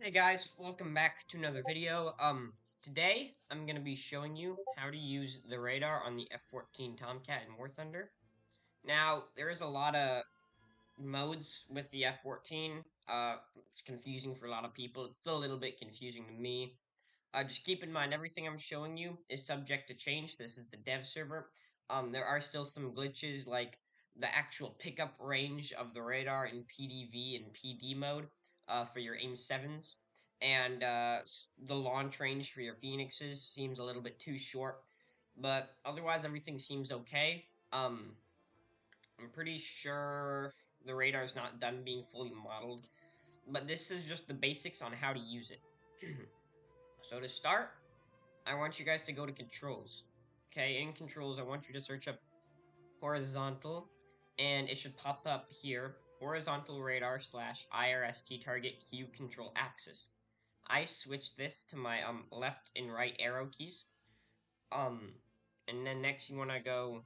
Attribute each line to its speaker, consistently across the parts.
Speaker 1: Hey guys, welcome back to another video. Today I'm gonna be showing you how to use the radar on the F-14 Tomcat in War Thunder. Now, there is a lot of modes with the F-14. It's confusing for a lot of people. It's still a little bit confusing to me. Just keep in mind, everything I'm showing you is subject to change. This is the dev server. There are still some glitches, like the actual pickup range of the radar in PDV and PD mode for your AIM-7s. And the launch range for your Phoenixes seems a little bit too short. But otherwise, everything seems okay. I'm pretty sure the radar's not done being fully modeled. But this is just the basics on how to use it. So to start, I want you guys to go to controls. Okay, in controls, I want you to search up horizontal, and it should pop up here, horizontal radar slash IRST target Q control axis. I switch this to my left and right arrow keys. Um, and then next you want to go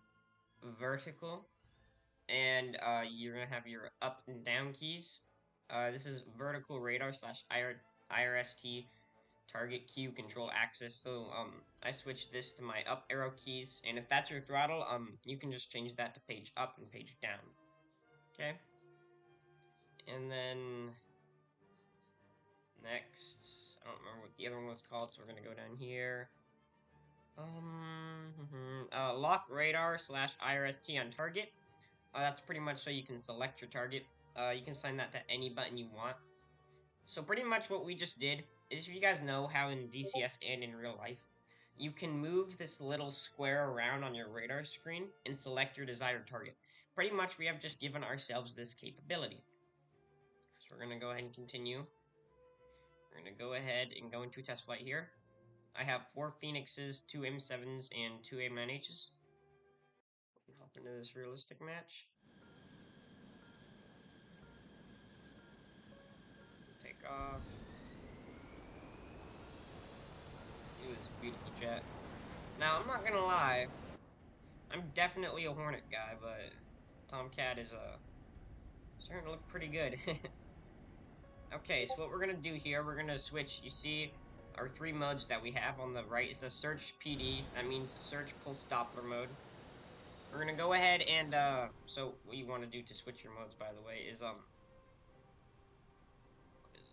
Speaker 1: vertical, and you're gonna have your up and down keys. This is vertical radar slash IRST target Q control axis. So I switched this to my up arrow keys, and if that's your throttle, you can just change that to page up and page down. Okay. And then next, I don't remember what the other one was called, so we're gonna go down here. Lock radar slash IRST on target. That's pretty much so you can select your target. You can assign that to any button you want. So pretty much what we just did is, if you guys know how in DCS and in real life, you can move this little square around on your radar screen and select your desired target. Pretty much we have just given ourselves this capability. So we're going to go ahead and continue. We're going to go ahead and go into test flight here. I have 4 Phoenixes, 2 M7s, and 2 M9Hs. Hop into this realistic match. Take off. Look at this beautiful jet. Now, I'm not gonna lie, I'm definitely a Hornet guy, but Tomcat is starting to look pretty good. Okay, so what we're gonna do here, we're gonna switch. You see our 3 modes that we have on the right. It's a search PD. That means search pulse Doppler mode. We're gonna go ahead and so what you want to do to switch your modes, by the way, is what is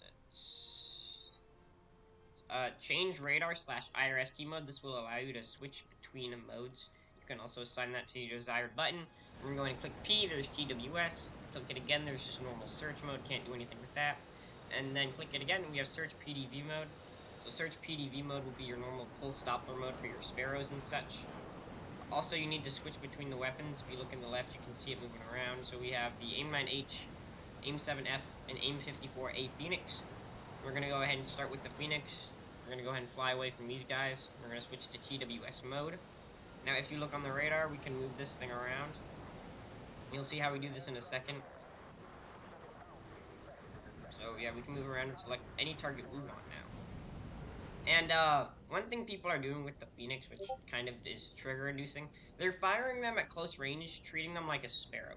Speaker 1: it? Change radar slash IRST mode. This will allow you to switch between modes. You can also assign that to your desired button. We're going to click P, there's TWS. Click it again, there's just normal search mode, can't do anything with that. And then click it again, we have search PDV mode. So search PDV mode will be your normal pulse Doppler mode for your sparrows and such. Also, you need to switch between the weapons. If you look in the left, you can see it moving around. So we have the AIM-9H, AIM-7F, and AIM-54A Phoenix. We're going to go ahead and start with the Phoenix. We're going to go ahead and fly away from these guys. We're going to switch to TWS mode. Now, if you look on the radar, we can move this thing around. You'll see how we do this in a second. So, yeah, we can move around and select any target we want now. And, one thing people are doing with the Phoenix, which kind of is trigger-inducing, they're firing them at close range, treating them like a sparrow.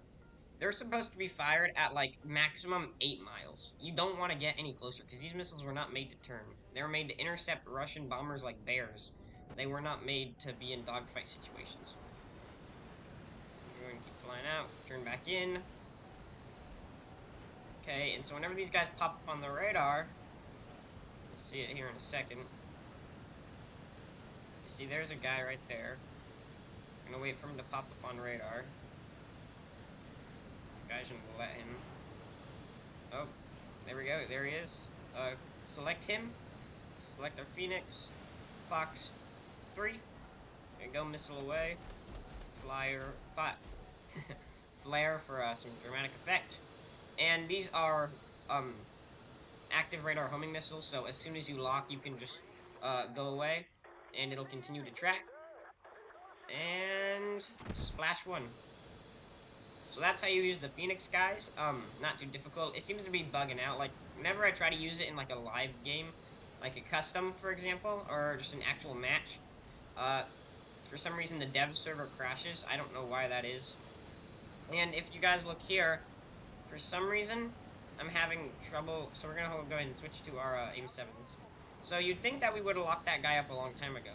Speaker 1: They're supposed to be fired at, like, maximum 8 miles. You don't want to get any closer, because these missiles were not made to turn. They were made to intercept Russian bombers like bears. They were not made to be in dogfight situations. We're going to keep flying out, turn back in. Okay, and so whenever these guys pop up on the radar, you'll see it here in a second. You see, there's a guy right there. I'm gonna wait for him to pop up on radar. The guy shouldn't let him. Oh, there we go. There he is. Select him. Select our Phoenix. Fox 3. And go missile away. Flyer 5. Flare for some dramatic effect. And these are active radar homing missiles, so as soon as you lock, you can just go away, and it'll continue to track. And splash 1. So that's how you use the Phoenix, guys. Not too difficult. It seems to be bugging out. Like, whenever I try to use it in, like, a live game, like a custom, for example, or just an actual match, for some reason the dev server crashes. I don't know why that is. And if you guys look here, for some reason, I'm having trouble, so we're gonna go ahead and switch to our AIM-7s. So you'd think that we would have locked that guy up a long time ago.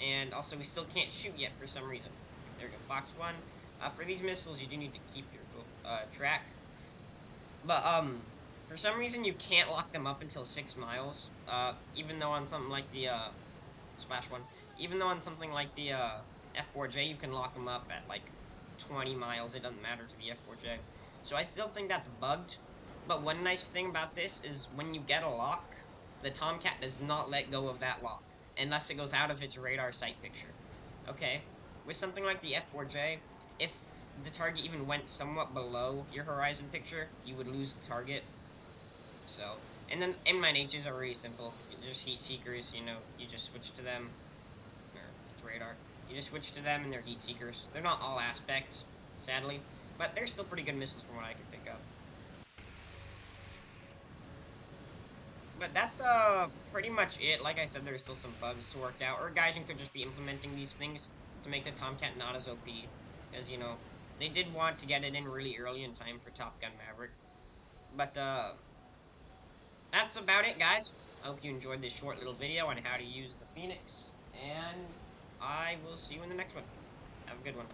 Speaker 1: And also, we still can't shoot yet for some reason. There we go, Fox 1. For these missiles, you do need to keep your track. But, for some reason, you can't lock them up until 6 miles. Even though on something like the, Splash 1. Even though on something like the, F4J, you can lock them up at, like, 20 miles. It doesn't matter to the F4J. So I still think that's bugged. But one nice thing about this is when you get a lock, the Tomcat does not let go of that lock. Unless it goes out of its radar sight picture. Okay? With something like the F4J, if the target even went somewhat below your horizon picture, you would lose the target. So, and then M9Hs are really simple. Just heat seekers, you know, you just switch to them. Or it's radar. You just switch to them and they're heat seekers. They're not all aspects, sadly, but they're still pretty good missiles from what I can pick up. But that's pretty much it. Like I said, there's still some bugs to work out, or Gaijin could just be implementing these things to make the Tomcat not as OP, because you know they did want to get it in really early in time for Top Gun Maverick. But that's about it, guys. I hope you enjoyed this short little video on how to use the Phoenix, and I will see you in the next one. Have a good one.